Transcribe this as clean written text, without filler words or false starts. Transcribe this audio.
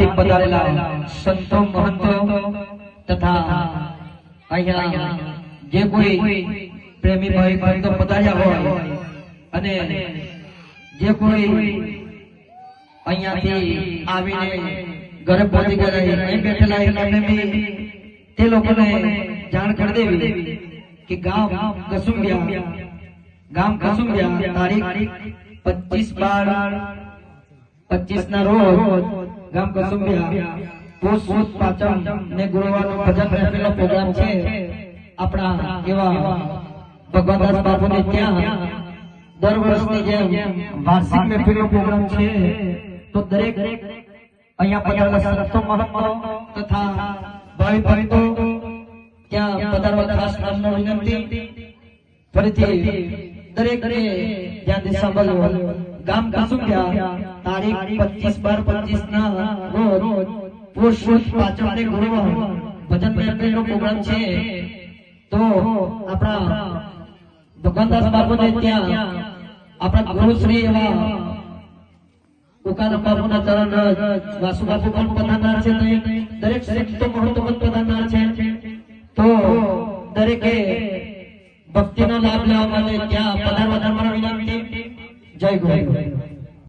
બહારથી પધારેલા સંતો મહંતો તથા અહીંયા જે કોઈ પ્રેમી ભાઈ ભક્તો પધાર્યા હોય અને જે કોઈ અહીંયાથી આવીને ઘરે પહોંચી ગયા અહીં બેઠેલા એમને તે લોકોને જાણ કરી દેવી કે ગામ કસુંબિયા તારીખ 25/12/25 ના રોજ ગામ કસુંબિયા પોષ પાંચમ ને ગુરુવારનો ભજન મહેફિલનો પ્રોગ્રામ છે આપણા એવા ભગવાનદાસ બાપુને ત્યાં દર વર્ષની જેમ વાર્ષિક મહેફિલનો પ્રોગ્રામ છે તો દરેક અહીંયા પધારેલા સંતો મહંતો તથા ભાઈ ભક્તો ત્યાં પધારવા ખાસ નામનો વિનંતી ફરીથી દરેક જ્યાં દિશા બોલો ગામ કસુંબિયા તારીખ 25/12/25 ના રોજ પોષ પાંચમ ને ગુરુવાર ભજન મહેફિલનો પ્રોગ્રામ છે તો આપણા ભગવાનદાસ બાપુને ત્યાં આપણા ગુરુ શ્રી એવા ઉકાના બાપુના ચરણ વાસુ બાપુ પણ પધારનાર છે દરેક સંતો મહંતો પણ પધારનાર છે તો દરેકે ભક્તિનો લાભ લેવા માટે ત્યાં પધારવા ધર્મનો વિનંતી. જય ગુરુ.